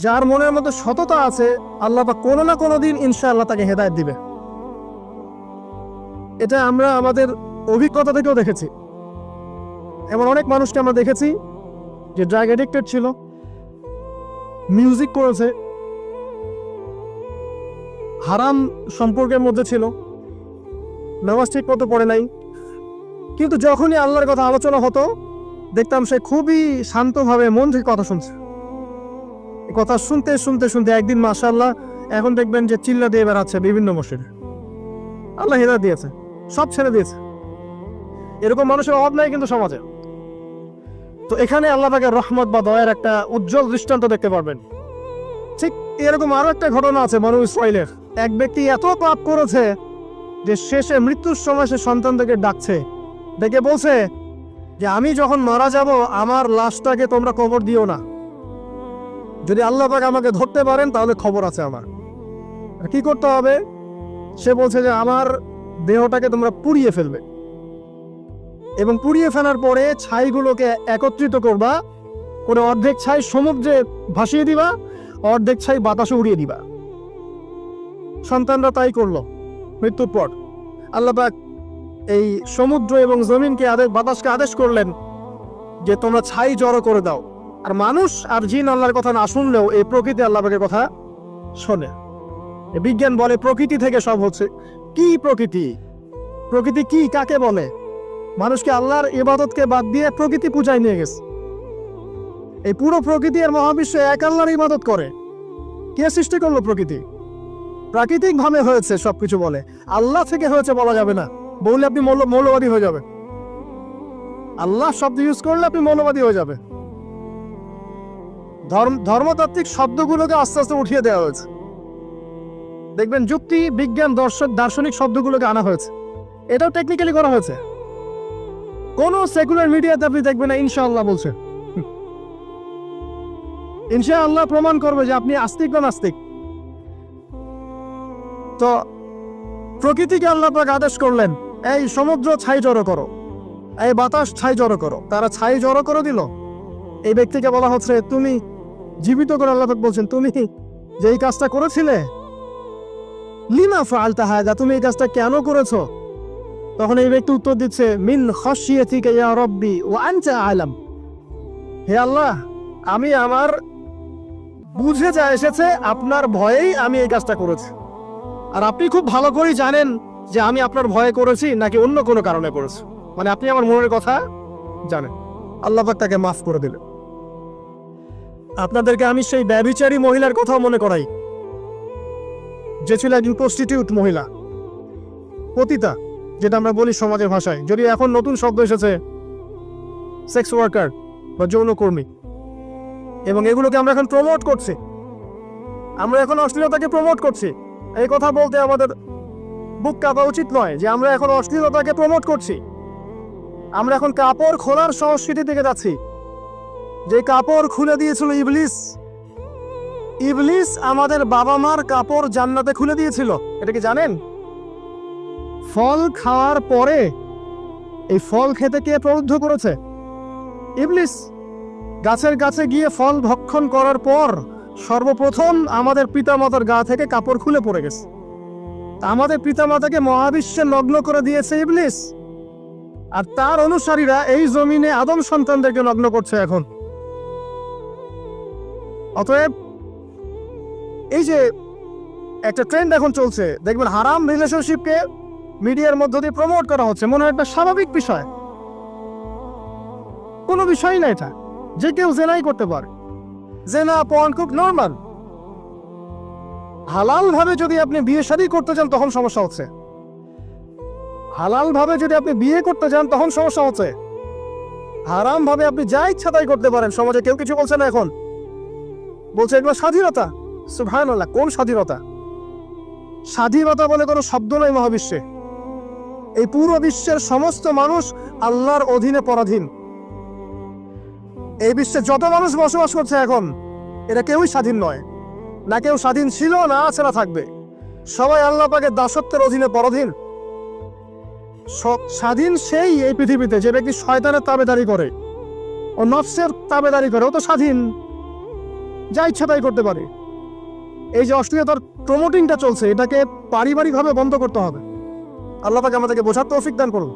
যার মনের মধ্যে সততা আছে আল্লাহ পাক কোনো না কোনো দিন ইনশাআল্লাহ তাকে হেদায়েত দিবে। এটা আমরা আমাদের অভিজ্ঞতা থেকেও দেখেছি। এমন অনেক মানুষকে আমরা দেখেছি যে ড্রাগ অ্যাডিক্টেড ছিল, মিউজিক করেছে, হারাম সম্পর্কের মধ্যে ছিল, নামাজ ঠিক মতো পড়ে নাই, কিন্তু যখনই আল্লাহর কথা আলোচনা হতো দেখতাম সে খুবই শান্তভাবে মন থেকে কথা শুনছে। কথা শুনতে শুনতে শুনতে একদিন মাশাআল্লাহ এখন দেখবেন যে চিল্লা দিয়ে বেড়াচ্ছে বিভিন্ন মসজিদে। আল্লাহ হেদায়েত দিয়েছে, সব ছেড়ে দিয়েছে। এরকম মানুষের অভাব নাই কিন্তু সমাজে। তো এখানে আল্লাহ পাকে রহমত বা দয়ার একটা উজ্জ্বল দৃষ্টান্ত দেখতে পারবেন। ঠিক এরকম আরো একটা ঘটনা আছে বনু ইসরাইলের। এক ব্যক্তি এত পাপ করেছে যে শেষে মৃত্যুর সময় সে সন্তানদেরকে ডাকছে, ডেকে বলছে যে আমি যখন মারা যাব আমার লাশটাকে তোমরা কবর দিও না, যদি আল্লাহ পাক আমাকে ধরতে পারেন তাহলে খবর আছে আমার। কি করতে হবে? সে বলছে যে আমার দেহটাকে তোমরা পুড়িয়ে ফেলবে এবং পুড়িয়ে ফেলার পরে ছাইগুলোকে একত্রিত করবা, করে অর্ধেক ছাই সমুদ্রে ভাসিয়ে দিবা, অর্ধেক ছাই বাতাসে উড়িয়ে দিবা। সন্তানরা তাই করলো। মৃত্যুর পর আল্লাহ পাক এই সমুদ্র এবং জমিনকে বাতাসকে আদেশ করলেন যে তোমরা ছাই জড়ো করে দাও। আর মানুষ আর জিন আল্লাহর কথা না শুনলেও এই প্রকৃতি আল্লাহ পাকের কথা শোনে। বিজ্ঞান বলে প্রকৃতি থেকে সব হচ্ছে। কি প্রকৃতি? প্রকৃতি কি, কাকে বলে? মানুষকে আল্লাহর ইবাদতকে বাদ দিয়ে প্রকৃতি পূজায় নিয়ে গেছে। এই পুরো প্রকৃতি আর মহাবিশ্ব এক আল্লাহর ইবাদত করে। কে সৃষ্টি করলো প্রকৃতি? প্রাকৃতিক ভাবে হয়েছে সবকিছু বলে, আল্লাহ থেকে হয়েছে বলা যাবে না। বললে আপনি মৌলবাদী হয়ে যাবে। আল্লাহ শব্দ ইউজ করলে আপনি মৌলবাদী হয়ে যাবে। ধর্মতাত্ত্বিক শব্দগুলোকে আস্তে আস্তে উঠিয়ে দেওয়া হয়েছে। দেখবেন যুক্তি, বিজ্ঞান, দার্শনিক শব্দগুলোকে আনা হয়েছে। এটাও টেকনিক্যালি করা হয়েছে। কোন সেকুলার মিডিয়াতে আপনি দেখবেন না ইনশাআল্লাহ বলছে। ইনশাআল্লাহ প্রমাণ করবে যে আপনি আস্তিক না নাস্তিক। তো প্রকৃতিকে আল্লাহ পাক আদেশ করলেন এই সমুদ্র ছাই জড়ো করো, এই বাতাস ছাই জড়ো করো। তারা ছাই জড়ো করে দিল। এই ব্যক্তিকে বলা হচ্ছে তুমি জীবিত করে আল্লাহ পাক বলছেন তুমি যে এই কাজটা করেছিলে, লিমা ফাআলতা হাযা, তুমি এই কাজটা কেন করেছো? তখন এই ব্যক্তি উত্তর দিচ্ছে মিন খাশিয়াতিকা ইয়া রাব্বি ওয়া আনতা আ'লাম। হে আল্লাহ, আমি আমার বুঝে যা এসেছে আপনার ভয়েই আমি এই কাজটা করেছি, আর আপনি খুব ভালো করেই জানেন যে আমি আপনার ভয়ে করেছি নাকি অন্য কোনো কারণে করেছি। মানে আপনি আমার মনের কথা জানেন। আল্লাহ পাক তাকে মাফ করে দিলেন। আপনাদেরকে আমি সেই ব্যভিচারী মহিলার কথাও মনে করাই, যে ছিল একজন প্রস্টিটিউট মহিলা, পতিতা, যেটা আমরা বলি সমাজের ভাষায়। যদি এখন নতুন শব্দ এসেছে সেক্স ওয়ার্কার বা যৌনকর্মী, এবং এগুলোকে আমরা এখন প্রমোট করছি। আমরা এখন অশ্লীলতাকে প্রমোট করছি। এই কথা বলতে আমাদের বুক কাঁপা উচিত নয় যে আমরা এখন অশ্লীলতাকে প্রমোট করছি। আমরা এখন কাপড় খোলার সংস্কৃতি থেকে যাচ্ছি। যে কাপড় খুলে দিয়েছিল ইবলিস। ইবলিস আমাদের বাবা মার কাপড় জান্নাতে খুলে দিয়েছিল, এটা কি জানেন? ফল খাওয়ার পরে এই ফল খেতে কে প্রলুব্ধ করেছে? ইবলিস। গাছের কাছে গিয়ে ফল ভক্ষণ করার পর সর্বপ্রথম আমাদের পিতামাতার গা থেকে কাপড় খুলে পড়ে গেছে। আমাদের পিতামাতাকে মহাবিশ্বে নগ্ন করে দিয়েছে ইবলিস, আর তার অনুসারীরা এই জমিনে আদম সন্তানদেরকে নগ্ন করছে এখন। অতএব এই যে একটা ট্রেন্ড এখন চলছে, দেখবেন হারাম রিলেশনশিপকে মিডিয়ার মধ্য দিয়ে প্রমোট করা হচ্ছে, মনে হয় একটা স্বাভাবিক বিষয়। কোনো বিষয় না এটা, যে কেউ জেনাই করতে পারে। জেনা পর্ন খুব নর্মাল। হালাল ভাবে যদি আপনি বিয়ে শাদী করতে চান তখন সমস্যা হচ্ছে। হালাল ভাবে যদি আপনি বিয়ে করতে চান তখন সমস্যা হচ্ছে। হারাম ভাবে আপনি যা ইচ্ছা তাই করতে পারেন, সমাজে কেউ কিছু বলছে না। এখন বলছে এগুলো স্বাধীনতা। সুবহানাল্লাহ, কোন স্বাধীনতা? স্বাধীনতা বলে কোনো শব্দ নয় মহাবিশ্বে। এই পুরো বিশ্বের সমস্ত মানুষ আল্লাহর অধীনে পরাধীন। এই বিশ্বে যত মানুষ বসবাস করছে এখন, এরা কেউই স্বাধীন নয়। না কেউ স্বাধীন ছিল, না আছে, না থাকবে। সবাই আল্লাহ পাকের দাসত্বের অধীনে পরাধীন। স্বাধীন সেই এই পৃথিবীতে যে ব্যক্তি শয়তানের তাবেদারি করে ও নফসের তাবেদারি করে, ও তো স্বাধীন। যা ইচ্ছা তাই করতে পারে। এই যে অশ্লীলতার প্রমোটিংটা চলছে, এটাকে পারিবারিকভাবে বন্ধ করতে হবে। আল্লাহ পাক আমাদেরকে বোঝার তৌফিক দান করুন।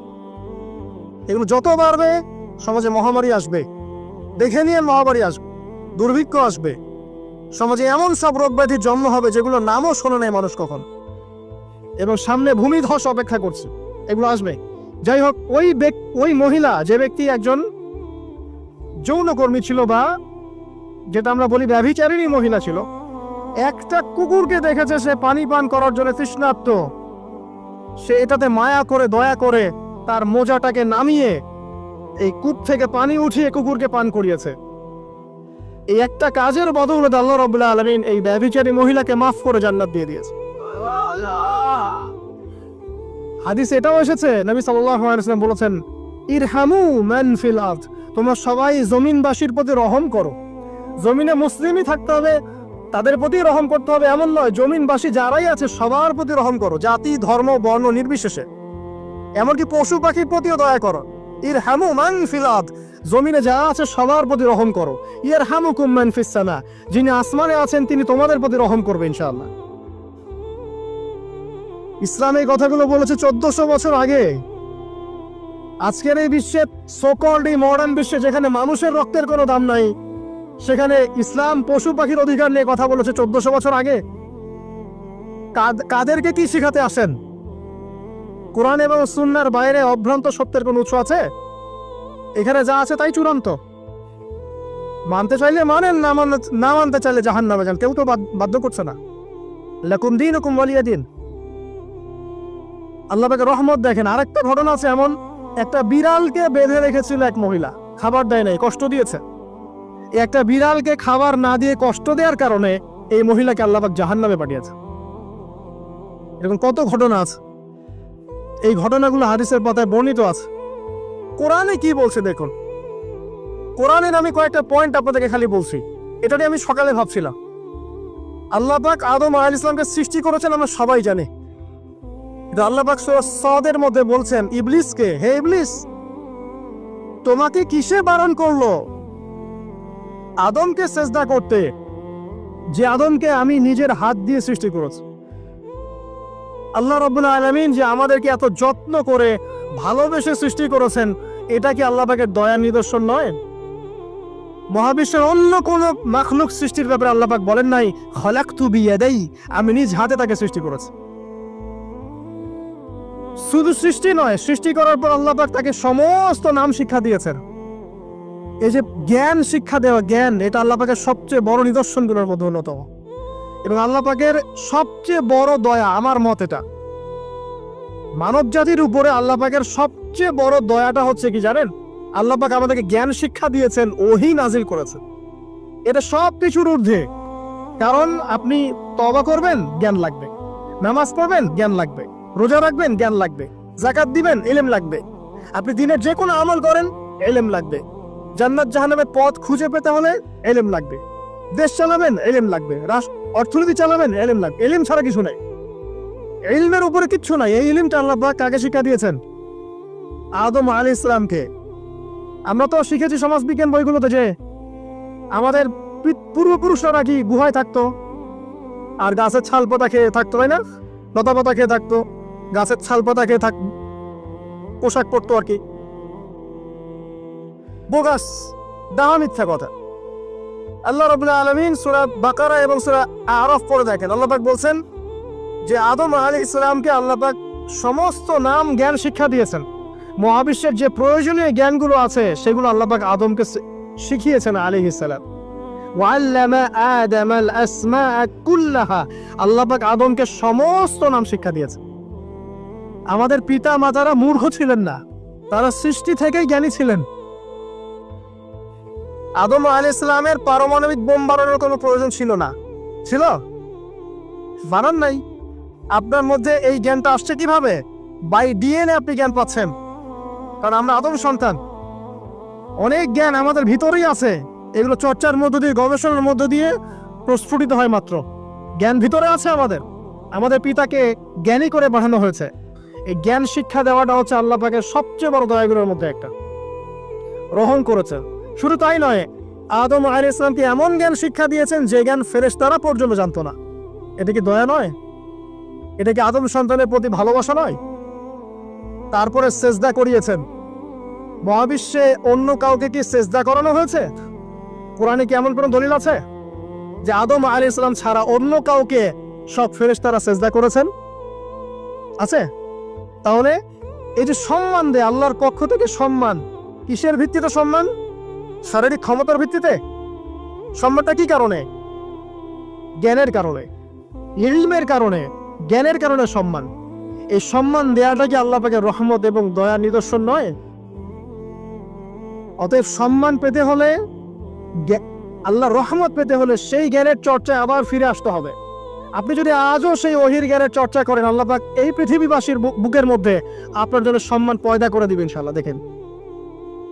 এগুলো যত বাড়বে সমাজে মহামারী আসবে, দেখে নিয়ে মহামারী আসবে, দুর্ভিক্ষ আসবে, সমাজে এমন সব রোগ ব্যাধির জন্ম হবে যেগুলো নামও শোনে নাই মানুষ কখন, এবং সামনে ভূমিধস অপেক্ষা করছে, এগুলো আসবে। যাই হোক, ওই মহিলা, যে ব্যক্তি একজন যৌনকর্মী ছিল, বা যেটা আমরা বলি ব্যভিচারিণী মহিলা ছিল, একটা কুকুরকে দেখেছে সে পানি পান করার জন্য তৃষ্ণার্ত, সে এটাতে মায়া করে দয়া করে তার মোজাটাকে নামিয়ে এই কূপ থেকে পানি উঠিয়ে কুকুরকে পান করিয়েছে। এই একটা কাজের বদৌলতে আল্লাহ রাব্বুল আলামিন এই ব্যভিচারী মহিলাকে মাফ করে জান্নাত দিয়ে দিয়েছে। হাদিসে এটাও এসেছে, নবী সাল্লাল্লাহু আলাইহি ওয়াসাল্লাম বলেছেন, ইরহামু মান ফিল আরদ, তোমরা সবাই জমিনবাসীর প্রতি রহম করো। জমিনে মুসলিমই থাকতে হবে, তাদের প্রতি রহম করতে হবে এমন নয়, জমিনবাসী যারাই আছে সবার প্রতি রহম করো, জাতি ধর্ম বর্ণ নির্বিশেষে, এমনকি পশু পাখির প্রতিও দয়া করো। ইরহামু মান ফিল আরদ, জমিনে যারা আছে সবার প্রতি রহম করো। ইয়ারহামুকুম মান ফিস সামা, যিনি আসমানে আছেন তিনি তোমাদের প্রতি রহম করবে ইনশাআল্লাহ। ইসলাম এই কথাগুলো বলেছে 1400 বছর আগে। আজকের এই বিশ্বে, সোকল্ড এই মডার্ন বিশ্বে, যেখানে মানুষের রক্তের কোনো দাম নাই, সেখানে ইসলাম পশু পাখির অধিকার নিয়ে কথা বলেছে 1400 বছর আগে। কাদেরকে কি শিখাতে আসেন? কোরআন এবং সুন্নাহর বাইরে অভ্রান্ত সত্যের কোন উৎস আছে? এখানে যা আছে তাই চূড়ান্ত। মানতে চাইলে মানেন, না মানতে চাইলে জাহান্নামে যান, কেউ তো বাধ্য করছে না। লাকুম দীনুকুম ওয়ালিয়া দিন। আল্লাহ পাকের রহমত দেখেন। আরেকটা ঘটনা আছে এমন, একটা বিড়ালকে বেঁধে রেখেছিল এক মহিলা, খাবার দেয় নাই, কষ্ট দিয়েছে। একটা বিড়ালকে খাবার না দিয়ে কষ্ট দেওয়ার কারণে এই মহিলাকে আল্লাহ পাক জাহান্নামে পাঠিয়েছে। এরকম কত ঘটনা আছে, এই ঘটনাগুলো হাদিসের পাতায় বর্ণিত আছে। কোরআনে কি বলছে দেখুন। কোরআনের আমি কয়েকটা পয়েন্ট আপনাদেরকে খালি বলছি, এটা নিয়ে আমি সকালে ভাবছিলাম। আল্লাহ পাক আদম আলাইহিস সালামকে সৃষ্টি করেছেন আমরা সবাই জানি। আল্লাহ পাক সূরা সাদের মধ্যে বলছেন ইবলিসকে, হে ইবলিস, তোমাকে কিসে বারণ করলো আদমকে সেজদা করতে, যে আদমকে আমি নিজের হাত দিয়ে সৃষ্টি করেছি। আল্লাহ রাব্বুল আলামিন যে আমাদেরকে এত যত্ন করে ভালোবেসে সৃষ্টি করেছেন, এটা কি আল্লাহ পাকের দয়ার নিদর্শন নয়? মহাবিশ্বের অন্য কোন মাখলুক সৃষ্টির ব্যাপারে আল্লাহ পাক বলেন নাই খলাকতু বিয়াদাই, আমি নিজ হাতে তাকে সৃষ্টি করেছি। শুধু সৃষ্টি নয়, সৃষ্টি করার পর আল্লাহ পাক তাকে সমস্ত নাম শিক্ষা দিয়েছেন। এই যে জ্ঞান শিক্ষা দেওয়া, জ্ঞান, এটা আল্লাহ পাকের সবচেয়ে বড় নিদর্শনগুলোর মধ্যে অন্যতম। এবং আল্লাহ পাকের সবচেয়ে বড় দয়া, আমার মত এটা, মানব জাতির উপরে আল্লাহ পাকের সবচেয়ে বড় দয়াটা হচ্ছে কি জানেন? আল্লাহ পাক আমাদেরকে জ্ঞান শিক্ষা দিয়েছেন, ওহী নাজিল করেছেন। এটা সব কিছুর ঊর্ধ্বে। কারণ আপনি তওবা করবেন, জ্ঞান লাগবে। নামাজ পড়বেন, জ্ঞান লাগবে। রোজা রাখবেন, জ্ঞান লাগবে। যাকাত দিবেন, ইলম লাগবে। আপনি দিনের যে কোনো আমল করেন, ইলম লাগবে। জান্নাত জাহান্নামের পথ খুঁজে পেতে হলে ইলম লাগবে। দেশ চালাবেন, ইলম লাগবে। অর্থনীতি চালাবেন, ইলম লাগবে। ইলম ছাড়া কিছু নাই, ইলমের উপরে কিচ্ছু নাই। এই ইলমটা আল্লাহ পাক কাকে শিক্ষা দিয়েছেন? আদম আলাইহিস সালামকে। আমরা তো শিখেছি সমাজবিজ্ঞান বইগুলোতে যে আমাদের পূর্বপুরুষরা নাকি গুহায় থাকতো, আর গাছের ছাল পাতা খেয়ে থাকতো, তাই না? লতা পাতা খেয়ে থাকতো, গাছের ছাল পাতা খেয়ে থাকতো, পোশাক পরতো আর কি। বোগাস, ডাহা মিথ্যা কথা। আল্লাহ রাব্বুল আলামিন সূরা বাকারা এবং সূরা আরাফ পড়ে দেখেন, আল্লাহ পাক বলছেন যে আদম আলাইহিস সালামকে আল্লাহ পাক সমস্ত নাম জ্ঞান শিক্ষা দিয়েছেন। মহাবিশ্বের যে প্রয়োজনীয় জ্ঞানগুলো আছে সেগুলো আল্লাহ পাক আদমকে শিখিয়েছেন আলাইহিস সালাম। ওয়াল্লামা আদামাল আসমাআ কুল্লাহা, আল্লাহ পাক আদমকে সমস্ত নাম শিক্ষা দিয়েছেন। আমাদের পিতা মাতারা মূর্খ ছিলেন না, তারা সৃষ্টি থেকেই জ্ঞানী ছিলেন। আদম আলাইহিস সালামের পারমাণবিক বোম বানানোর কোনো প্রয়োজন ছিল না। ছিল? বানান নাই। আপনার মধ্যে এই জ্ঞানটা আসছে কিভাবে? বাই ডিএনএ আপনি জ্ঞান পাচ্ছেন, কারণ আমরা আদম সন্তান। অনেক জ্ঞান আমাদের ভিতরেই আছে, এগুলো চর্চার মধ্য দিয়ে, গবেষণার মধ্য দিয়ে প্রস্ফুটিত হয় মাত্র। জ্ঞান ভিতরে আছে আমাদের। আমাদের পিতাকে জ্ঞানী করে বানানো হয়েছে। এই জ্ঞান শিক্ষা দেওয়াটা হচ্ছে আল্লাহ পাকের সবচেয়ে বড় দয়াগুলোর মধ্যে একটা। রহম করেছে। শুধু তাই নয়, আদম আলাইহিস সালামকে এমন জ্ঞান শিক্ষা দিয়েছেন যে জ্ঞান ফেরেশতারা পর্যন্ত জানতো না। এটা কি দয়া নয়? এটা কি আদম সন্তানের প্রতি ভালোবাসা নয়? তারপরে সেজদা করিয়েছেন। মহাবিশ্বে অন্য কাউকে কি সেজদা করানো হয়েছে? কোরআনে কি এমন কোনো দলিল আছে যে আদম আলাইহিস সালাম ছাড়া অন্য কাউকে সব ফেরেশতারা সেজদা করেছেন? আছে? তাহলে এই যে সম্মান দেয় আল্লাহর পক্ষ থেকে, সম্মান কিসের ভিত্তিতে সম্মান? শারীরিক ক্ষমতার ভিত্তিতে? সম্মানটা কি কারণে? জ্ঞানের কারণে, ইলমের কারণে, জ্ঞানের কারণে সম্মান। এই সম্মান দেয়াটা কি আল্লাহ পাকের রহমত এবং দয়ার নিদর্শন নয়? অতএব সম্মান পেতে হলে, আল্লাহর রহমত পেতে হলে সেই জ্ঞানের চর্চায় আবার ফিরে আসতে হবে। আপনি যদি আজও সেই ওহির জ্ঞানের চর্চা করেন, আল্লাহ পাক এই পৃথিবীবাসীর বুকের মধ্যে আপনার জন্য সম্মান পয়দা করে দিবেন ইনশাআল্লাহ। দেখেন,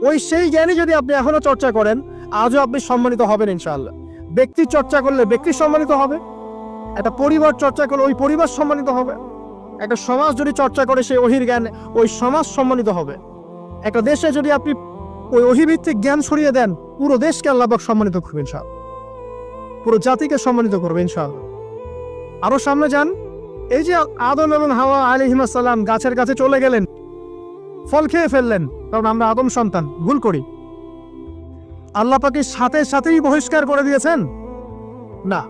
ওই সেই জ্ঞানী যদি আপনি এখনো চর্চা করেন, আজও আপনি সম্মানিত হবেন ইনশাআল্লাহ। ব্যক্তি চর্চা করলে ব্যক্তি সম্মানিত হবে, একটা পরিবার চর্চা করলে ওই পরিবার সম্মানিত হবে, একটা সমাজ যদি চর্চা করে সেই ওহির জ্ঞান, ওই সমাজ সম্মানিত হবে। একটা দেশে যদি আপনি ওই ওহিভিত্তিক জ্ঞান ছড়িয়ে দেন, পুরো দেশকে আল্লাহ পাক সম্মানিত করবেন ইনশাআল্লাহ, পুরো জাতিকে সম্মানিত করবেন ইনশাআল্লাহ। আরো সামনে যান, এই যে আদম এবং হাওয়া আলাইহিস সালাম গাছের কাছে চলে গেলেন, ফল খেয়ে ফেললেন, কারণ আমরা আদম সন্তান, ভুল করি। আল্লাহ পাক সাথে সাথেই বহিষ্কার করে দিয়েছেন? না,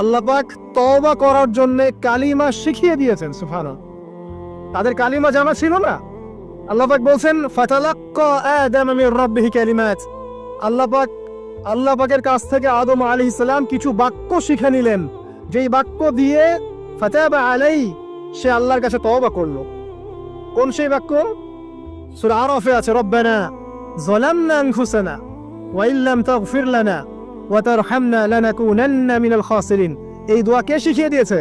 আল্লাহ পাক তওবা করার জন্য কালিমা শিখিয়ে দিয়েছেন। সুবহানাল্লাহ, তাদের কালিমা জানা ছিল না। আল্লাহ পাক বলছেন ফাতালাক্কা আদাম মির রাব্বিহি কালিমাত। আল্লাহ পাকের কাছ থেকে আদম আলাইহিস সালাম কিছু বাক্য শিখে নিলেন, যেই বাক্য দিয়ে ফাতাবা আলাই, সে আল্লাহর কাছে তওবা করলো। কোন সেই বাক্য? সূরা আরাফে আছে, রব্বানা যালামনা আনফুসানা ওয়া ইল্লাম তাগফির লানা ওয়া তারহামনা লানাকুনান্না মিনাল খাসিরিন। এই দোয়া কে শিখিয়ে দিয়েছে?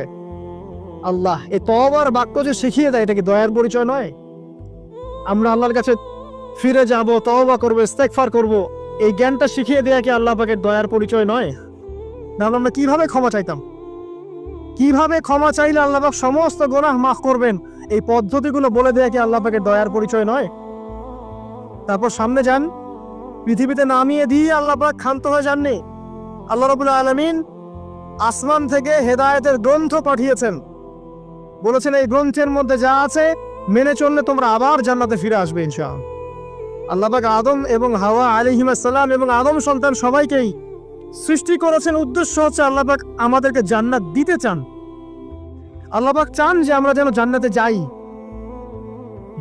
আল্লাহ। এই তওবার বাক্য যে শিখিয়ে দেয়, এটা কি দয়ার পরিচয় নয়? আমরা আল্লাহর কাছে ফিরে যাব, তওবা করব, ইস্তেগফার করব, এই জ্ঞানটা শিখিয়ে দেয়া কি আল্লাহ পাকের দয়ার পরিচয় নয়? না, আমরা কিভাবে ক্ষমা চাইতাম? কিভাবে ক্ষমা চাইলে আল্লাহ পাক সমস্ত গুনাহ মাফ করবেন, এই পদ্ধতিগুলো বলে দেয়া কি আল্লাহ পাকের দয়ার পরিচয় নয়? তারপর সামনে যান, পৃথিবীতে নামিয়ে দিয়ে আল্লাহ পাক ক্ষান্ত হয়ে যাননি। আল্লাহ রাব্বুল আলামিন আসমান থেকে হেদায়েতের গ্রন্থ পাঠিয়েছেন, বলেছেন এই গ্রন্থের মধ্যে যা আছে মেনে চললে তোমরা আবার জান্নাতে ফিরে আসবে ইনশাআল্লাহ। আল্লাহ পাক আদম এবং হাওয়া আলাইহিস সালাম এবং আদম সন্তান সবাইকেই সৃষ্টি করেছেন, উদ্দেশ্য হচ্ছে আল্লাহ পাক আমাদেরকে জান্নাত দিতে চান। আল্লাহ পাক চান যে আমরা যেন জান্নাতে যাই।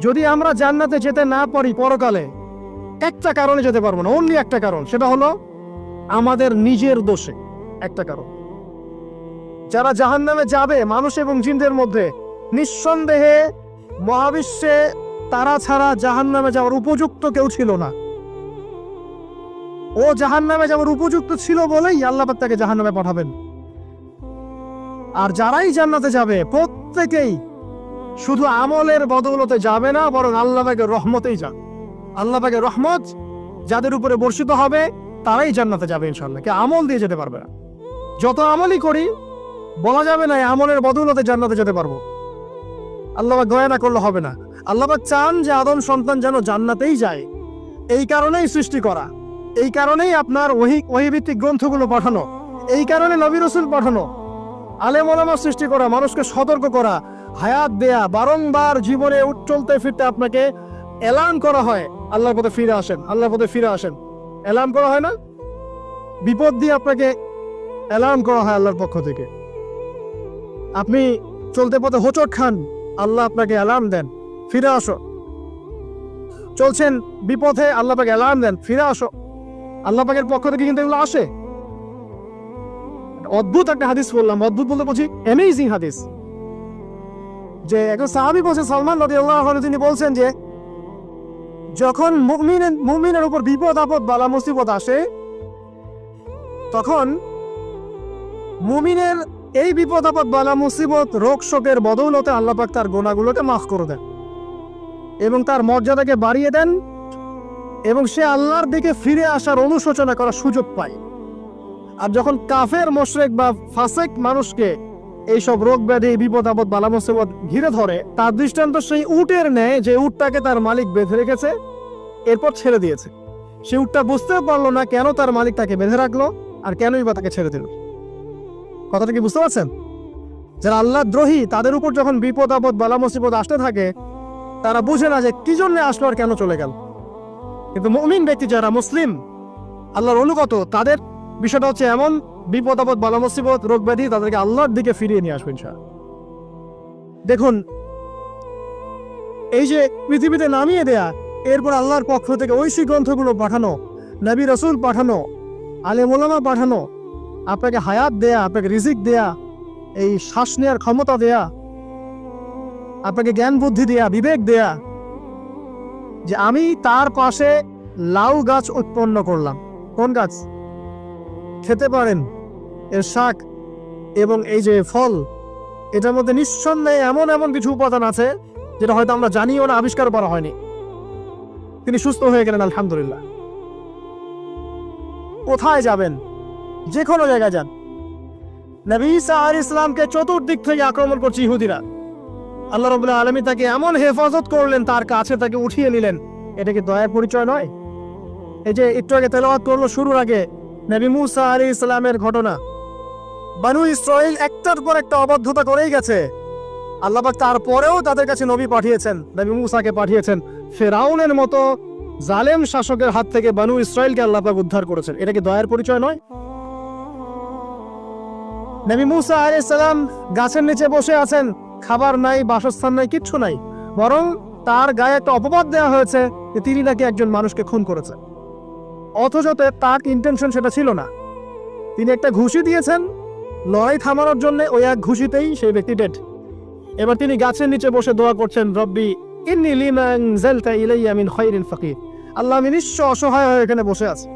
যদি আমরা জান্নাতে যেতে না পারি পরকালে, একটা কারণে যেতে পারবো না, অনলি একটা কারণ, সেটা হলো আমাদের নিজের দোষে। একটা কারণ, যারা জাহান্নামে যাবে মানুষ এবং জিনদের মধ্যে, নিঃসন্দেহে মহাবিশ্বে তারা ছাড়া জাহান্নামে যাওয়ার উপযুক্ত কেউ ছিল না। ও জাহান্নামে যাওয়ার উপযুক্ত ছিল বলেই আল্লাহ পাক তাকে জাহান্নামে পাঠাবেন। আর যারাই জান্নাতে যাবে প্রত্যেকেই শুধু আমলের বদৌলতে যাবে না, বরং আল্লাহ পাকের রহমতেই যাবে। আল্লাহ পাকের রহমত যাদের উপরে বর্ষিত হবে তারাই জান্নাতে যাবে ইনশাআল্লাহ। কে আমল দিয়ে যেতে পারবে না। যত আমলই করি বলা যাবে না এই আমলের বদৌলতে জান্নাতে যেতে পারবো। আল্লাহ পাক দয়া না করলে হবে না। আল্লাহ পাক চান যে আদম সন্তান যেন জান্নাতেই যায়। এই কারণেই সৃষ্টি করা, এই কারণেই আপনার ওহীভিত্তিক গ্রন্থগুলো পাঠানো, এই কারণে নবী রাসূল পাঠানো, আলেম ওলামা সৃষ্টি করা, মানুষকে সতর্ক করা, হায়াত দেয়া, বারংবার জীবনে চলতে ফিরতে আপনাকে এলান করা হয় আল্লাহর পথে ফিরে আসেন, আল্লাহর পথে ফিরে আসেন। এলান করা হয় না? বিপদ দিয়ে আপনাকে এলান করা হয় আল্লাহর পক্ষ থেকে। আপনি চলতে পথে হোঁচট খান, আল্লাহ আপনাকে অ্যালার্ম দেন, ফিরে আসো। চলছেন বিপথে, আল্লাহ পাক অ্যালার্ম দেন, ফিরে আসো। আল্লাহ পাকের পক্ষ থেকে কিন্তু এগুলো আসে। অদ্ভুত একটা হাদিস বললাম, অদ্ভুত বলতে বলছি অ্যামেজিং হাদিস, যে একজন সাহাবী বলছেন, সালমান রাদিয়াল্লাহু আনহু, তিনি বলছেন যে যখন মুমিনের উপর বিপদ আপদ বালা মুসিবত আসে, তখন মুমিনের এই বিপদ আপদ বালা মুসিবত রোগ শোকের বদৌলতে আল্লাহ পাক তার গুনাহগুলোকে মাফ করে দেন এবং তার মর্যাদাকে বাড়িয়ে দেন, এবং সে আল্লাহর দিকে ফিরে আসার অনুশোচনা করার সুযোগ পায়। আর যখন কাফের মুশরিক বা ফাসিক মানুষকে এইসব রোগ ব্যাধি বিপদ আপদ বালা মুসিবত ঘিরে ধরে, তার দৃষ্টান্ত সেই উটের ন্যায় যে উটটাকে তার মালিক বেঁধে রেখেছে, এরপর ছেড়ে দিয়েছে। সে উটটা বুঝতেও পারলো না কেন তার মালিক তাকে বেঁধে রাখলো আর কেনই বা তাকে ছেড়ে দিল। কথাটা কি বুঝতে পারছেন? যারা আল্লাহ দ্রোহী তাদের উপর যখন বিপদ আপদ বালা মুসিবত আসতে থাকে তারা বুঝে না যে কি জন্য আসলো আর কেন চলে গেল। কিন্তু মুমিন ব্যক্তি যারা মুসলিম আল্লাহর অনুগত তাদের বিষয়টা হচ্ছে এমন বিপদ আপদ বালা মুসিবত রোগ ব্যাধি তাদেরকে আল্লাহর দিকে ফিরিয়ে নিয়ে আসবে ইনশাআল্লাহ। দেখুন এই যে পৃথিবীতে নামিয়ে দেয়া, এরপর আল্লাহর পক্ষ থেকে ঐশী গ্রন্থগুলো পাঠানো, নবী রাসূল পাঠানো, আলেম ওলামা পাঠানো, আপনাকে হায়াত দেয়া, আপনাকে রিজিক দেয়া, এই শ্বাস নেওয়ার ক্ষমতা দেয়া, আপনাকে জ্ঞান বুদ্ধি দেয়া, বিবেক দেয়া, যে আমি তার পাশে লাউ গাছ উৎপন্ন করলাম। কোন গাছ? খেতে পারেন এর শাক এবং এই যে ফল, এটার মধ্যে নিঃসন্দেহে এমন এমন কিছু উপাদান আছে যেটা হয়তো আমরা জানিও না, আবিষ্কার করা হয়নি। তিনি সুস্থ হয়ে গেলেন আলহামদুলিল্লাহ। কোথায় যাবেন? যে কোনো জায়গায় যান। নবী ঈসা আলাইহিস সালামকে চতুর্দিক থেকে আক্রমণ করছে ইহুদিরা। আল্লাহ রাব্বুল আলামিন তাকে এমন হেফাজত করলেন, তার কাছে তাকে উঠিয়ে নিলেন। এটা কি দয়ার পরিচয় নয়? এই যে একটু আগে তেলাওয়াত করলো শুরুর আগে নবী মূসা আলাইহিস সালামের ঘটনা। বনু ইসরাইল একটার পর একটা অবাধ্যতা করেই গেছে। আল্লাহ পাক তারপরেও তাদের কাছে নবী পাঠিয়েছেন, নবী মূসাকে পাঠিয়েছেন। ফেরাউনের মতো জালেম শাসকের হাত থেকে বনু ইসরাইলকে আল্লাহ পাক উদ্ধার করেছেন। এটা কি দয়ার পরিচয় নয়? নবী মূসা আলাইহিস সালাম গাছের নিচে বসে আছেন, খাবার নাই, বাসস্থান নাই, কিচ্ছু নাই, বরং তার গায়ে একটা অপবাদ দেওয়া হয়েছে যে তিনি নাকি একজন মানুষকে খুন করেছেন। অথচ তার ইন্টেনশন সেটা ছিল না। তিনি একটা ঘুষি দিয়েছেন লড়াই থামানোর জন্য, ওই এক ঘুষিতেই সেই ব্যক্তি ডেড। এবার তিনি গাছের নিচে বসে দোয়া করছেন, রব্বি ইন্নী লিমা আনজালতা ইলাইয়া মিন খায়রিন ফাকির। আল্লাহ, আমি নিঃস্ব অসহায় হয়ে এখানে বসে আছি,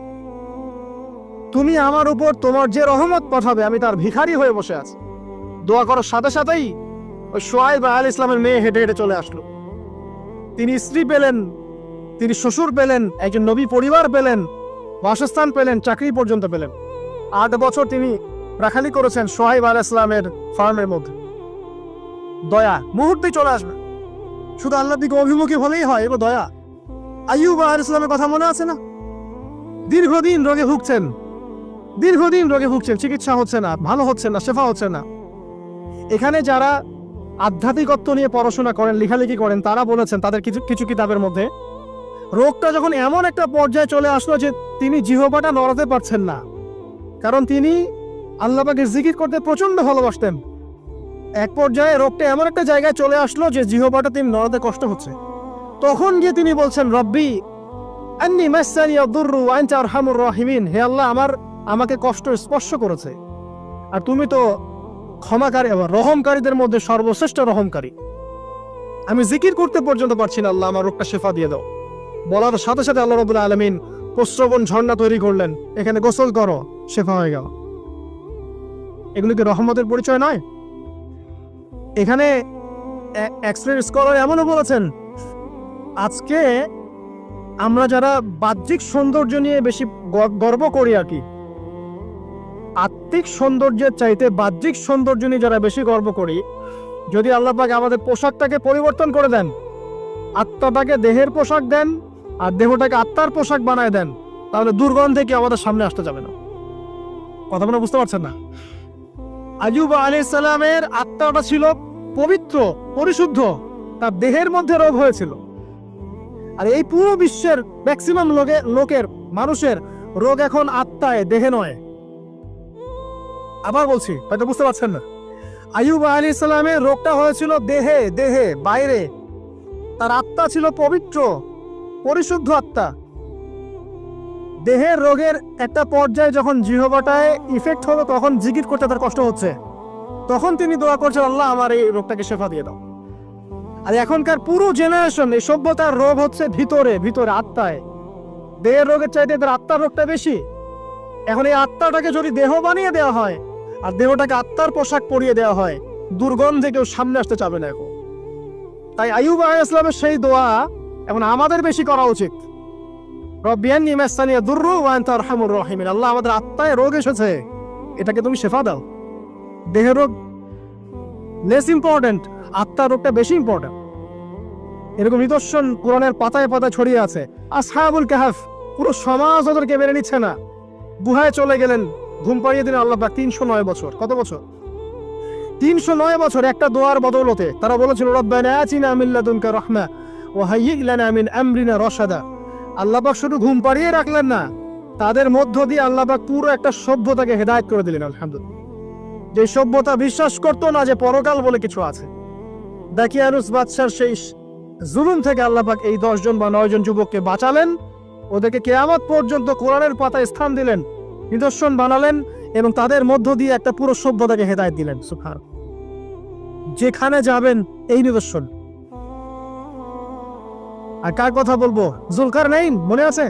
তুমি আমার উপর তোমার যে রহমত পাঠাবে আমি তার ভিখারি হয়ে বসে আছি। দোয়া করার সাথে সাথেই ওই শুআয়ব আলাইহিস সালামের মেয়ে হেঁটে হেঁটে চলে আসলো। তিনি স্ত্রী পেলেন, তিনি শ্বশুর পেলেন, একজন নবী পরিবার পেলেন, বাসস্থান পেলেন, চাকরি পর্যন্ত পেলেন। 8 বছর তিনি রাখালি করেছেন শুআয়ব আলাইহিস সালামের ফার্মের মধ্যে। দয়া মুহূর্তেই চলে আসবে, শুধু আল্লাহর দিকে অভিমুখী হলেই হয়। এবার দয়া। আইয়ুব আলাইহিস সালামের কথা মনে আছে না? দীর্ঘদিন রোগে ভুগছেন, চিকিৎসা হচ্ছে না, ভালো হচ্ছে না, শেফা হচ্ছে না। এখানে যারা আধ্যাত্মিকত্ব নিয়ে পড়াশোনা করেন, লেখালেখি করেন, তারা বলেছেন তাদের কিছু কিতাবের মধ্যে, রোগটা যখন এমন একটা পর্যায়ে চলে আসলো যে তিনি জিহ্বাটা নড়াতে পারছেন না, কারণ তিনি আল্লাহ পাকের জিকির করতে প্রচন্ড ভালোবাসতেন। এক পর্যায়ে রোগটা এমন একটা জায়গায় চলে আসলো যে জিহ্বাটা তিনি নড়াতে কষ্ট হচ্ছে। তখন গিয়ে তিনি বলছেন, রব্বি আন্নী মাসসানি আদ-দুররু ওয়া আনতা আরহামুর রাহিমিন। হে আল্লাহ, আমাকে কষ্ট স্পর্শ করেছে, আর তুমি তো ক্ষমাকারী, রহমকারীদের মধ্যে সর্বশ্রেষ্ঠ রহমকারী। আমি জিকির করতে পর্যন্ত পারছি না, আল্লাহ আমার রোগটা শেফা দিয়ে দাও। বলার সাথে সাথে আল্লাহ রাব্বুল আলামিন প্রস্রবণ ঝর্ণা তৈরি করলেন, এখানে গোসল করো, শেফা হয়ে গেল। এগুলো কি রহমতের পরিচয় নয়? এখানে এক্সরে স্কলার এমনও বলেছেন, আজকে আমরা যারা বাহ্যিক সৌন্দর্য নিয়ে বেশি গর্ব করি আর কি, আত্মিক সৌন্দর্যের চাইতে বাহ্যিক সৌন্দর্য নিয়ে যারা বেশি গর্ব করি, যদি আল্লাহ পাক আমাদের পোশাকটাকে পরিবর্তন করে দেন, আত্মাটাকে দেহের পোশাক দেন আর দেহটাকে আত্মার পোশাক বানায় দেন, তাহলে দুর্গন্ধে কি আমাদের সামনে আসতে যাবে না। কথা মনে বুঝতে পারছেন না? আইয়ুব আলাইহিস সালামের আত্মাটা ছিল পবিত্র, পরিশুদ্ধ, তার দেহের মধ্যে রোগ হয়েছিল। আর এই পুরো বিশ্বের ম্যাক্সিমাম লোকের মানুষের রোগ এখন আত্মায়, দেহে নয়। আবার বলছি, হয়তো বুঝতে পারছেন না। আইয়ুব আলাইহিস সালামের রোগটা হয়েছিল দেহে, বাইরে। তার আত্মা ছিল পবিত্র, পরিশুদ্ধ আত্মা। দেহের রোগের একটা পর্যায়ে যখন জিহ্বাটায় ইফেক্ট হলো, তখন জিকির করতে তার কষ্ট হচ্ছে, তখন তিনি দোয়া করছেন, আল্লাহ আমার এই রোগটাকে শেফা দিয়ে দাও। আর এখনকার পুরো জেনারেশন, এই সভ্যতার রোগ হচ্ছে ভিতরে, আত্মায়। দেহের রোগের চাইতে এদের আত্মার রোগটা বেশি। এখন এই আত্মাটাকে যদি দেহ বানিয়ে দেওয়া হয় আর দেহটাকে আত্মার পোশাক পরিয়ে দেওয়া হয়, দুর্গন্ধে কেউ সামনে আসতে চাবে না এখন। তাই আইয়ুব আলাইহিস সালামের সেই দোয়া এখন আমাদের বেশি করা উচিত। রব্বি আন্নী মাসসানি আদ-দুররু ওয়া আনতা আরহামুর রাহিমিন। আল্লাহ, আমাদের আত্মায় রোগ এসেছে, এটাকে তুমি শেফা দাও। দেহের রোগ লেস ইম্পর্টেন্ট, আত্মার রোগটা বেশি ইম্পর্টেন্ট। এরকম নিদর্শন কোরআনের পাতায় পাতায় ছড়িয়ে আছে। আসহাবুল কাহফ, পুরো সমাজ ওদেরকে মেনে নিচ্ছে না, গুহায় চলে গেলেন, ঘুম পাড়িয়ে দিলেন আল্লাহ পাক। 309 বছর, কত বছর? 309 বছর একটা দোয়ার বদৌলতে তারা বলেছিল রব্বানা আতিনা মিন লাদুনকা রাহমা ওয়া হাইয়্যি লানা মিন আমরিনা রাশাদা। আল্লাহ পাক শুধু ঘুম পাড়িয়ে রাখলেন না, তাদের মধ্য দিয়ে আল্লাহ পাক পুরো একটা সভ্যতাকে হেদায়েত করে দিলেন। আলহামদুলিল্লাহ। যে সভ্যতা বিশ্বাস করতো না যে পরকাল বলে কিছু আছে, দাকিয়ানুস বাদশার সেই জুলুম থেকে আল্লাহ পাক এই 10 জন বা 9 জন যুবককে বাঁচালেন, ওদেরকে কিয়ামত পর্যন্ত কোরআনের পাতায় স্থান দিলেন, নিদর্শন বানালেন এবং তাদের মধ্য দিয়ে একটা পুরো সভ্যতাকে হেদায়েত দিলেন। সুবহানাল্লাহ। যেখানে যাবেন এই নিদর্শন। আর কার কথা বলবো? যুলকারনাইন, মনে আছে?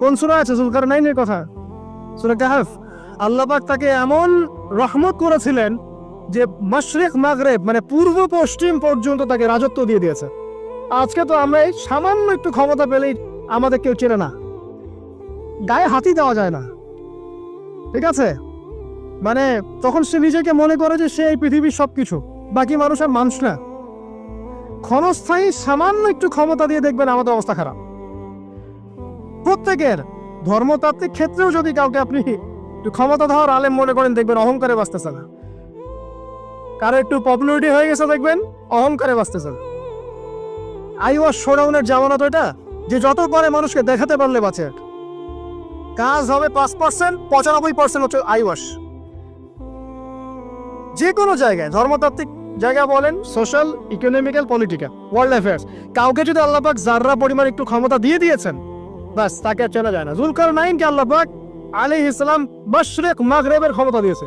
কোন সূরা আছে যুলকারনাইনের কথা? সূরা কাহফ। আল্লাহ পাক তাকে এমন রহমত করেছিলেন যে মাশরিক মাগরিব মানে পূর্ব পশ্চিম পর্যন্ত তাকে রাজত্ব দিয়ে দিয়েছে। আজকে তো আমরা এই সামান্য একটু ক্ষমতা পেলেই আমাদের কেউ চেনে না, গায়ে হাতই দেওয়া যায় না, ঠিক আছে? মানে তখন সে নিজেকে মনে করে যে সে এই পৃথিবীর সবকিছু, বাকি মানুষ আর মানুষ না। ক্ষণস্থায়ী সামান্য একটু ক্ষমতা দিয়ে দেখবেন আমাদের অবস্থা খারাপ। প্রত্যেকের ধর্মতাত্ত্বিক ক্ষেত্রেও যদি কাউকে আপনি একটু ক্ষমতা ধর আলেম মনে করেন, দেখবেন অহংকারে বাঁচতেছে না। কারো একটু পপুলারিটি হয়ে গেছে, দেখবেন অহংকারে বাঁচতেছে না। আইওয়াস শোডাউনের জামানত এটা, যে যত পারে মানুষকে দেখাতে পারলে বাঁচে। কাজ হবে 5%, 95% হচ্ছে আইওয়াস। যে কোনো জায়গায়, ধর্মতাত্ত্বিক জায়গা বলেন, social, economical, political, world affairs, কাউকে যদি আল্লাহ পাক জাররা পরিমাণ একটু ক্ষমতা দিয়ে দিয়েছেন, বাস তাকে আর চেনা যায় না। যুলকারনাইনকে আল্লাহ পাক আলাইহিস সালাম মাশরিক মাগরিবের ক্ষমতা দিয়েছে।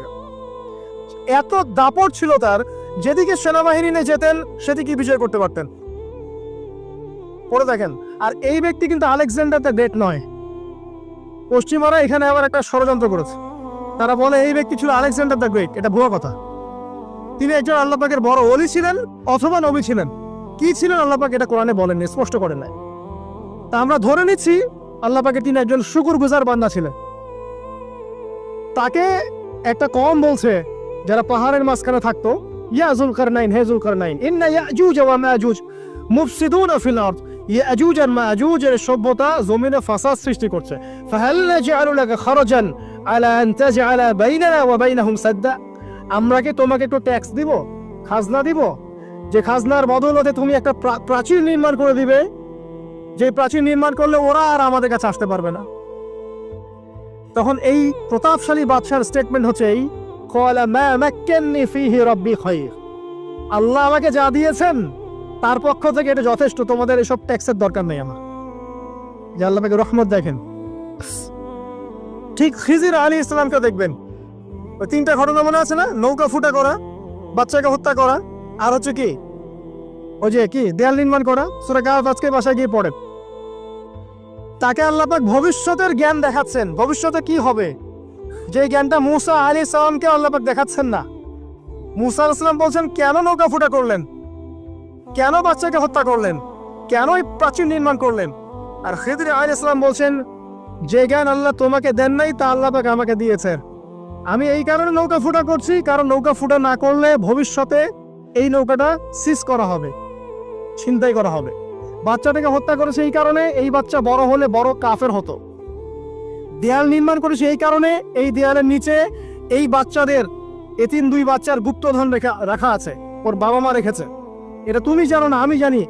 এত দাপট ছিল তার, যেদিকে সেনাবাহিনী নিয়ে যেতেন সেদিকে বিজয় করতে পারতেন। পড়ে দেখেন। আর এই ব্যক্তি কিন্তু আলেকজান্ডার দ্য গ্রেট নয়। পশ্চিমারা এখানে আবার একটা ষড়যন্ত্র করেছে। তারা বলে এই ব্যক্তি ছিল আলেকজান্ডার দ্য গ্রেট। এটা ভুয়া কথা। তিনি একজন আল্লাহ পাকের বড় ওলি ছিলেন অথবা নবী ছিলেন। কি ছিলেন আল্লাহ পাক এটা কোরআনে বলেননি, স্পষ্ট করেন নাই। তা আমরা ধরে নিচ্ছি আল্লাহ পাকের তিনি একজন শুকরগুজার বান্দা ছিলেন। তাকে একটা কওম বলছে যারা পাহাড়ের মাঝখানে থাকতো, ইয়া যুলকারনাইন, হে যুলকারনাইন, ইন্না ইয়াজুজ ওয়া মায়াজুজ মুফসিদুনা ফিল আরদ। ইয়াজুজ আর মায়াজুজের সভ্যতা জমিনে ফাসাদ সৃষ্টি করছে। ফাহাল নাজআলু লাকা খারাজান আলা আন তাজআলা বাইনানা ওয়া বাইনাহুম সাদ্দা। আমরা কি তোমাকে একটু ট্যাক্স দিব, খাজনা দিব, যে খাজনার বদৌলতে তুমি একটা প্রাচীর নির্মাণ করে দিবে, যে প্রাচীর নির্মাণ করলে ওরা আর আমাদের কাছে আসতে পারবে না। তখন এই প্রতাপশালী বাদশার স্টেটমেন্ট হচ্ছে এই, ক্বালা মা মাক্কান্নি ফীহি রাব্বি খায়র। আল্লাহ আমাকে যা দিয়েছেন তার পক্ষ থেকে এটা যথেষ্ট, তোমাদের এসব ট্যাক্সের দরকার নেই আমার। যে আল্লাহ পাকের রহমত দেখেন। ঠিক খিজির আলাইহিস সালামকে দেখবেন, ওই 3টা ঘটনা মনে আছে না? নৌকা ফুটা করা, বাচ্চাকে হত্যা করা, আর হচ্ছে কি ওই যে কি দেয়াল নির্মাণ করা। সূরা কাহফ আজকে বাসায় গিয়ে পড়েন। তাকে আল্লাহ পাক ভবিষ্যতের জ্ঞান দেখাচ্ছেন, ভবিষ্যতে কি হবে, যে জ্ঞানটা মূসা আলাইহিস সালামকে আল্লাহ পাক দেখাচ্ছেন না। মূসা আলাইহিস সালাম বলছেন কেন নৌকা ফুটা করলেন, কেন বাচ্চাকে হত্যা করলেন, কেন এই প্রাচীর নির্মাণ করলেন। আর খিজির আলাইহিস সালাম বলছেন যে জ্ঞান আল্লাহ তোমাকে দেন নাই তা আল্লাহ পাক আমাকে দিয়েছেন। আমি এই কারণে নৌকা ফুটা করছি, কারণ নৌকা ফুটা না করলে ভবিষ্যতে এই নৌকাটা সিজ করা হবে, ছিনতাই করা হবে। বাচ্চাটাকে হত্যা করেছে এই কারণে, এই বাচ্চা বড় হলে বড় কাফের হতো। দেয়াল নির্মাণ করেছে এই কারণে, এই দেয়ালের নিচে এই বাচ্চাদের এতিম 2 বাচ্চার গুপ্তধন রাখা আছে, ওর বাবা মা রেখেছে। এটা তুমি জানো না, আমি জানি।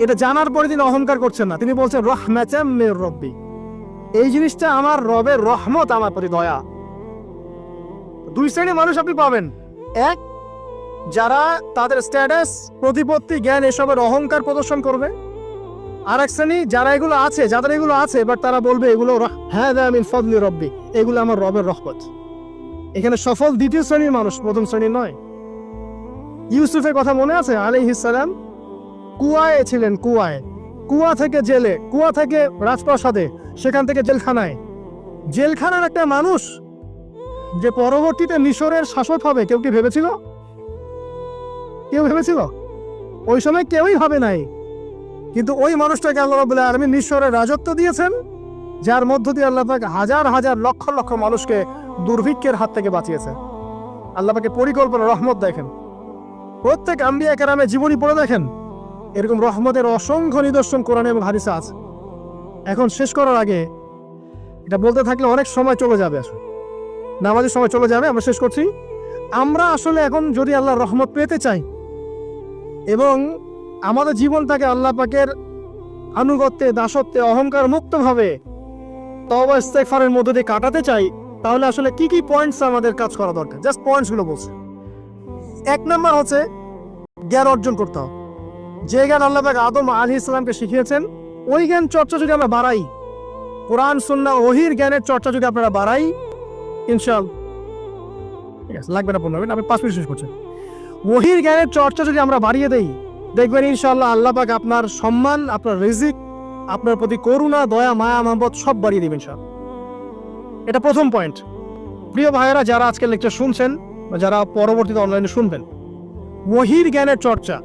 এটা জানার পরে তিনি অহংকার করছেন না, তিনি বলছেন রাহমাতাম মির রাব্বি, এই জিনিসটা আমার রবের রহমত, আমার প্রতি দয়া। 2 শ্রেণীর মানুষ আপনি পাবেন। এক, যারা তাদের স্ট্যাটাস, প্রতিপত্তি, জ্ঞান এসবের অহংকার প্রদর্শন করবে। আর এক শ্রেণী যারা এগুলো আছে, যাদের এগুলো আছে, বাট তারা বলবে এগুলো হাযা মিন ফাদলি রাব্বি, এগুলো আমার রবের রহমত। এখানে সফল 2য় শ্রেণীর মানুষ, 1ম শ্রেণীর নয়। ইউসুফের কথা মনে আছে? আলাইহিস সালাম কুয়ায় ছিলেন, কুয়া থেকে জেলে, কুয়া থেকে রাজপ্রাসাদে, সেখান থেকে জেলখানায়। জেলখানার একটা মানুষ যে পরবর্তীতে মিশরের শাসক হবে, কেউ কি ভেবেছিল? কেউ ভেবেছিল? ওই সময় কেউই ভাবে নাই। কিন্তু ওই মানুষটাকে আল্লাহ রাব্বুল আলামিন মিশরের রাজত্ব দিয়েছেন, যার মধ্য দিয়ে আল্লাহ পাক হাজার হাজার লক্ষ লক্ষ মানুষকে দুর্ভিক্ষের হাত থেকে বাঁচিয়েছে। আল্লাহ পাকের পরিকল্পনা, রহমত দেখেন। প্রত্যেক আম্বিয়া কেরামের জীবনী পড়ে দেখেন, এরকম রহমতের অসংখ্য নিদর্শন কোরআনে এবং হাদিসে আছে। এখন শেষ করার আগে এটা বলতে থাকলে অনেক সময় চলে যাবে, আসলে নামাজের সময় চলে যাবে, আমরা শেষ করছি। আমরা আসলে এখন যদি আল্লাহর রহমত পেতে চাই এবং আমাদের জীবনটাকে আল্লাহ পাকের আনুগত্যে, দাসত্বে, অহংকার মুক্তভাবে তওবা ইস্তেগফারের মধ্যে দিয়ে কাটাতে চাই, তাহলে আসলে কি কি পয়েন্টস আমাদের কাজ করা দরকার, জাস্ট পয়েন্টসগুলো বলছে। 1 নম্বর হচ্ছে জ্ঞান অর্জন করতে হবে। যে জ্ঞান আল্লাহ পাক আদম আলাইহিস সালামকে শিখিয়েছেন, ওই জ্ঞান চর্চা যদি আমরা বাড়াই, কোরআন সুন্নাহ ওহির জ্ঞানের চর্চা যদি আপনারা বাড়াই, ইনশাআল্লাহ ঠিক আছে, লাগবে না 15 মিনিট, আমি 5 মিনিট শেষ করছি। ওহির জ্ঞানের চর্চা যদি আমরা বাড়িয়ে দেই, দেখবেন ইনশাআল্লাহ আল্লাহ পাক আপনার সম্মান, আপনার রিজিক, আপনার প্রতি করুণা, দয়া, মায়া, মহব্বত সব বাড়িয়ে দিবেন ইনশাআল্লাহ। এটা প্রথম পয়েন্ট। প্রিয় ভাইয়েরা, যারা আজকের লেকচার শুনছেন বা যারা পরবর্তীতে অনলাইনে শুনবেন, ওহির জ্ঞানের চর্চা।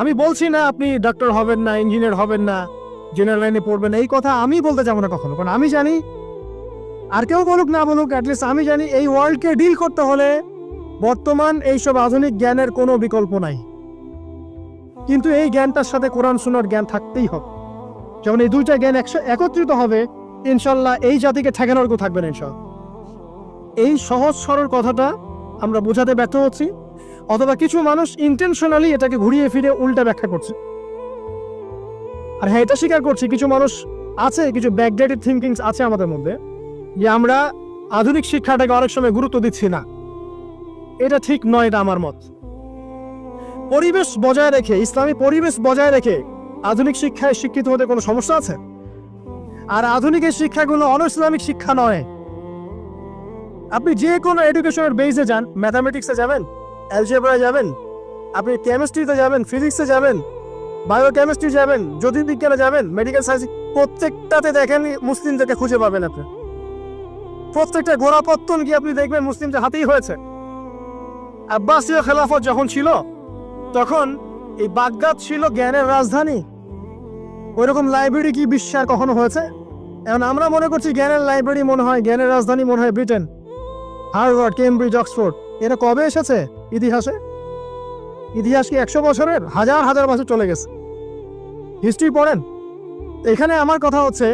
আমি বলছি না আপনি ডাক্তার হবেন না, ইঞ্জিনিয়ার হবেন না, জেনারেল লাইনে পড়বেন, এই কথা আমি বলতে যাবো না কখনো, কারণ আমি জানি, আর কেউ বলুক না বলুক, অ্যাটলিস্ট আমি জানি এই ওয়ার্ল্ডকে ডিল করতে হলে বর্তমান এইসব আধুনিক জ্ঞানের কোনো বিকল্প নাই। কিন্তু এই জ্ঞানটার সাথে কোরআন সুন্নাহর জ্ঞান থাকতেই হবে। যখন এই দুইটা জ্ঞান একত্রিত হবে, ইনশাল্লাহ এই জাতিকে ঠেকানোর কেউ থাকবে না ইনশাল্লাহ। এই সহজ সরল কথাটা আমরা বোঝাতে ব্যর্থ হচ্ছি, অথবা কিছু মানুষ ইন্টেনশনালি এটাকে ঘুরিয়ে ফিরে উল্টা ব্যাখ্যা করছে। আর হ্যাঁ, এটা স্বীকার করছি, কিছু মানুষ আছে, কিছু ব্যাকডেটেড থিঙ্কিংস আছে আমাদের মধ্যে, যে আমরা আধুনিক শিক্ষাটাকে অনেক সময় গুরুত্ব দিচ্ছি না। এটা ঠিক নয়, এটা আমার মত। পরিবেশ বজায় রেখে, ইসলামী পরিবেশ বজায় রেখে আধুনিক শিক্ষায় শিক্ষিত হতে কোনো সমস্যা আছে? আর আধুনিক এই শিক্ষাগুলো অনইসলামিক শিক্ষা নয়। আপনি যে কোনো এডুকেশনের বেসে যান, ম্যাথামেটিক্সে যাবেন, অ্যালজেব্রায় যাবেন, আপনি কেমিস্ট্রিতে যাবেন, ফিজিক্সে যাবেন, বায়োকেমিস্ট্রি যাবেন, জ্যোতির্বিজ্ঞানে যাবেন, মেডিকেল সায়েন্স, প্রত্যেকটাতে দেখেন মুসলিমদেরকে খুঁজে পাবেন। আপনি প্রত্যেকটা গোড়াপত্তন কি আপনি দেখবেন মুসলিমদের হাতেই হয়েছে। আব্বাসীয় খেলাফত যখন ছিল, তখন এই বাগদাদ ছিল জ্ঞানের রাজধানী। ওইরকম লাইব্রেরি কি বিশ্বের কখনো হয়েছে? এখন আমরা মনে করছি জ্ঞানের লাইব্রেরি মনে হয়, জ্ঞানের রাজধানী মনে হয় ব্রিটেন, হার্ভার্ড, কেমব্রিজ, অক্সফোর্ড। এরা কবে এসেছে ইতিহাসে? ইতিহাস কি 100 বছরের? হাজার হাজার বছর চলে গেছে। হিস্ট্রি পড়েন। এখানে আমার কথা হচ্ছে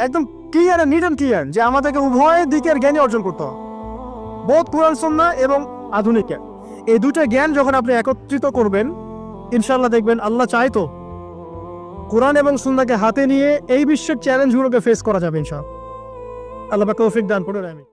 একদম ক্লিয়ার, নিট অ্যান্ড ক্লিয়ার, যে আমাদেরকে উভয় দিকের জ্ঞানই অর্জন করতে হবে, বোধ কোরআন সুন্নাহ এবং আধুনিক জ্ঞান। এই দুটো জ্ঞান যখন আপনি একত্রিত করবেন, ইনশাআল্লাহ দেখবেন আল্লাহ চাইতো কোরআন এবং সুন্নাহকে হাতে নিয়ে এই বিশ্বের চ্যালেঞ্জগুলোকে ফেস করা যাবে ইনশাআল্লাহ। আল্লাহ পাক তৌফিক দান করুন, আমিন।